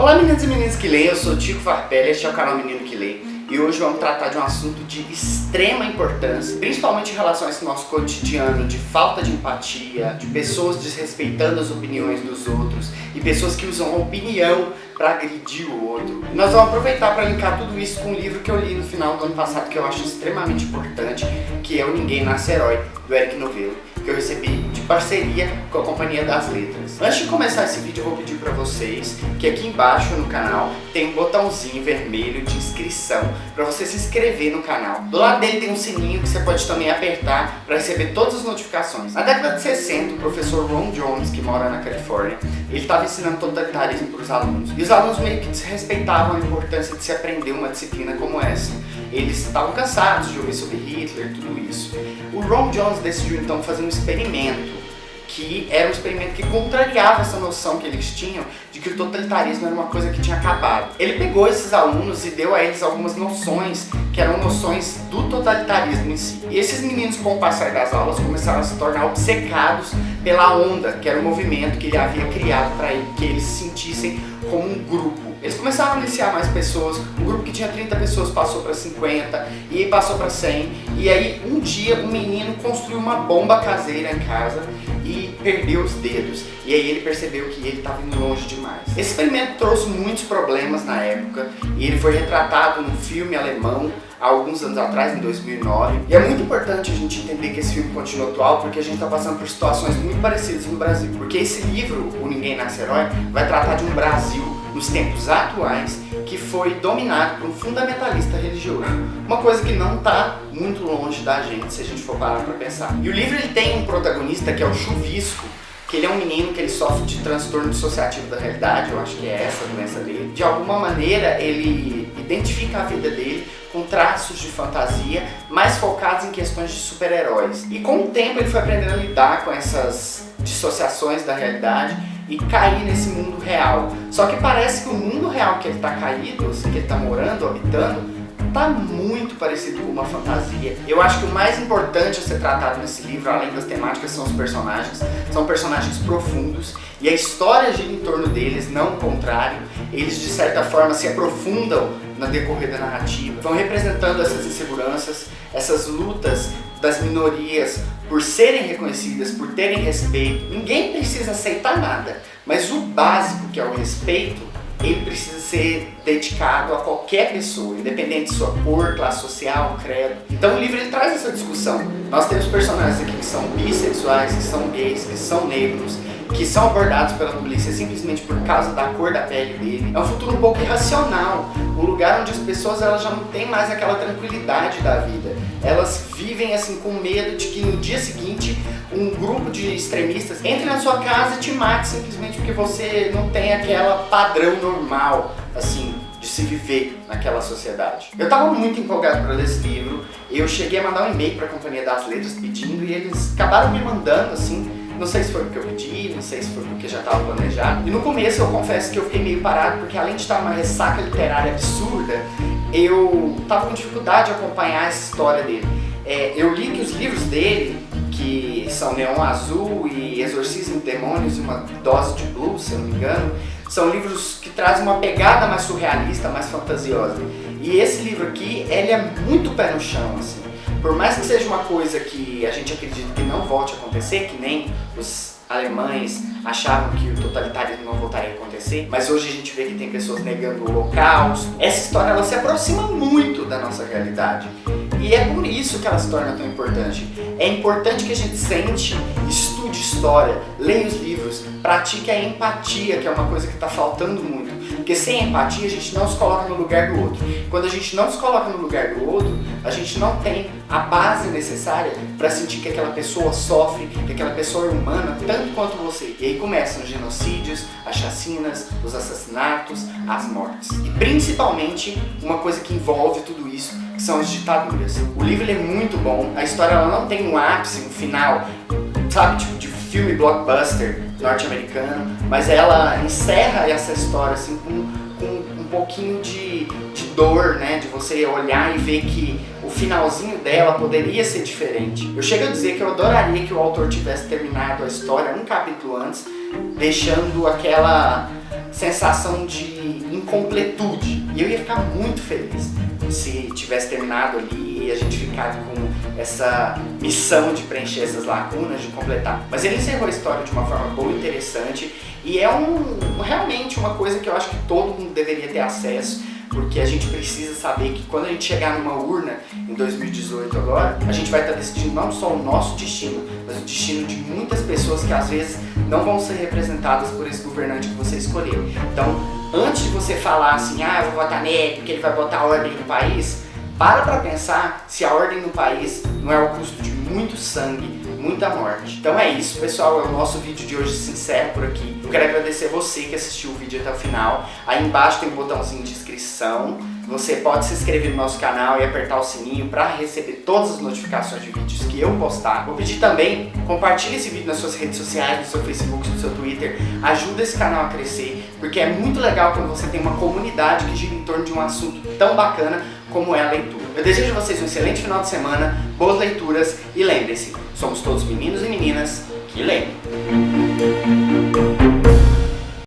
Olá meninos e meninas que leem, eu sou o Tico Varpelli, este é o canal Menino que Lê. E hoje vamos tratar de um assunto de extrema importância, principalmente em relação a esse nosso cotidiano de falta de empatia, de pessoas desrespeitando as opiniões dos outros e pessoas que usam a opinião para agredir o outro. E nós vamos aproveitar para linkar tudo isso com um livro que eu li no final do ano passado que eu acho extremamente importante, que é o Ninguém Nasce Herói, do Eric Novello, que eu recebi de parceria com a Companhia das Letras. Antes de começar esse vídeo eu vou pedir para vocês que aqui embaixo no canal tem um botãozinho vermelho de inscrição para você se inscrever no canal. Do lado dele tem um sininho que você pode também apertar para receber todas as notificações. Na década de 60, o professor Ron Jones, que mora na Califórnia, ele estava ensinando totalitarismo para os alunos. E os alunos meio que desrespeitavam a importância de se aprender uma disciplina como essa. Eles estavam cansados de ouvir sobre Hitler e tudo isso. O Ron Jones decidiu então fazer um experimento, que era um experimento que contrariava essa noção que eles tinham de que o totalitarismo era uma coisa que tinha acabado. Ele pegou esses alunos e deu a eles algumas noções, que eram noções do totalitarismo em si. E esses meninos, com o passar das aulas, começaram a se tornar obcecados pela onda, que era o movimento que ele havia criado para que eles se sentissem como um grupo. Eles começaram a iniciar mais pessoas, o grupo que tinha 30 pessoas passou para 50, e aí passou para 100, e aí um dia um menino construiu uma bomba caseira em casa e perdeu os dedos, e aí ele percebeu que ele estava indo longe demais. Esse experimento trouxe muitos problemas na época, e ele foi retratado num filme alemão há alguns anos atrás, em 2009, e é muito importante a gente entender que esse filme continua atual, porque a gente está passando por situações muito parecidas no Brasil, porque esse livro, O Ninguém Nasce Herói, vai tratar de um Brasil nos tempos atuais que foi dominado por um fundamentalista religioso, uma coisa que não está muito longe da gente se a gente for parar para pensar. E o livro ele tem um protagonista que é o Chuvisco, que ele é um menino que ele sofre de transtorno dissociativo da realidade, eu acho que é essa a doença dele. De alguma maneira ele identifica a vida dele com traços de fantasia, mais focados em questões de super-heróis. E com o tempo ele foi aprendendo a lidar com essas dissociações da realidade e cair nesse mundo real. Só que parece que o mundo real que ele está caído, assim, que ele está morando, habitando, tá muito parecido com uma fantasia. Eu acho que o mais importante a ser tratado nesse livro, além das temáticas, são os personagens. São personagens profundos e a história gira em torno deles, não o contrário. Eles, de certa forma, se aprofundam na decorrer da narrativa. Vão representando essas inseguranças, essas lutas das minorias por serem reconhecidas, por terem respeito. Ninguém precisa aceitar nada, mas o básico, que é o respeito, ele precisa ser dedicado a qualquer pessoa, independente de sua cor, classe social, credo. Então o livro ele traz essa discussão. Nós temos personagens aqui que são bissexuais, que são gays, que são negros, que são abordados pela polícia simplesmente por causa da cor da pele dele. É um futuro um pouco irracional, um lugar onde as pessoas elas já não têm mais aquela tranquilidade da vida. Elas vivem assim com medo de que no dia seguinte um grupo de extremistas entre na sua casa e te mate simplesmente porque você não tem aquela padrão normal, assim, de se viver naquela sociedade. Eu estava muito empolgado para ler esse livro, eu cheguei a mandar um e-mail para a Companhia das Letras pedindo e eles acabaram me mandando, assim, não sei se foi porque eu pedi, não sei se foi porque já estava planejado. E no começo eu confesso que eu fiquei meio parado porque além de estar numa ressaca literária absurda, eu estava com dificuldade de acompanhar essa história dele. Eu li que os livros dele, que são Neon Azul e Exorcismo de Demônios e uma Dose de Blues, se eu não me engano, são livros que trazem uma pegada mais surrealista, mais fantasiosa. E esse livro aqui, ele é muito pé no chão, assim. Por mais que seja uma coisa que a gente acredita que não volte a acontecer, que nem os alemães achavam que o totalitarismo não voltaria a acontecer, mas hoje a gente vê que tem pessoas negando o Holocausto. Essa história ela se aproxima muito da nossa realidade. E é por isso que ela se torna tão importante. É importante que a gente sente, estude história, leia os livros, pratique a empatia, que é uma coisa que está faltando muito. Porque sem empatia a gente não se coloca no lugar do outro. Quando a gente não se coloca no lugar do outro, a gente não tem a base necessária para sentir que aquela pessoa sofre, que aquela pessoa é humana, tanto quanto você. E aí começam os genocídios, as chacinas, os assassinatos, as mortes. E principalmente uma coisa que envolve tudo isso, que são as ditaduras. O livro ele é muito bom, a história ela não tem um ápice, um final, sabe, tipo de filme blockbuster norte-americano, mas ela encerra essa história assim com um pouquinho de dor, né, de você olhar e ver que o finalzinho dela poderia ser diferente. Eu chego a dizer que eu adoraria que o autor tivesse terminado a história um capítulo antes, deixando aquela sensação de incompletude. E eu ia ficar muito feliz se tivesse terminado ali e a gente ficar com essa missão de preencher essas lacunas, de completar. Mas ele encerrou a história de uma forma boa e interessante, e é realmente uma coisa que eu acho que todo mundo deveria ter acesso, porque a gente precisa saber que quando a gente chegar numa urna em 2018 agora, a gente vai estar decidindo não só o nosso destino, mas o destino de muitas pessoas que às vezes não vão ser representadas por esse governante que você escolheu. Então, antes de você falar assim, eu vou votar nele porque ele vai botar ordem no país, para pensar se a ordem no país não é o custo de muito sangue, muita morte. Então é isso, pessoal, o nosso vídeo de hoje se encerra por aqui. Eu quero agradecer você que assistiu o vídeo até o final. Aí embaixo tem um botãozinho de inscrição. Você pode se inscrever no nosso canal e apertar o sininho para receber todas as notificações de vídeos que eu postar. Vou pedir também, compartilhe esse vídeo nas suas redes sociais, no seu Facebook, no seu Twitter. Ajuda esse canal a crescer, porque é muito legal quando você tem uma comunidade que gira em torno de um assunto tão bacana como é a leitura. Eu desejo a vocês um excelente final de semana, boas leituras e lembrem-se, somos todos meninos e meninas que leem.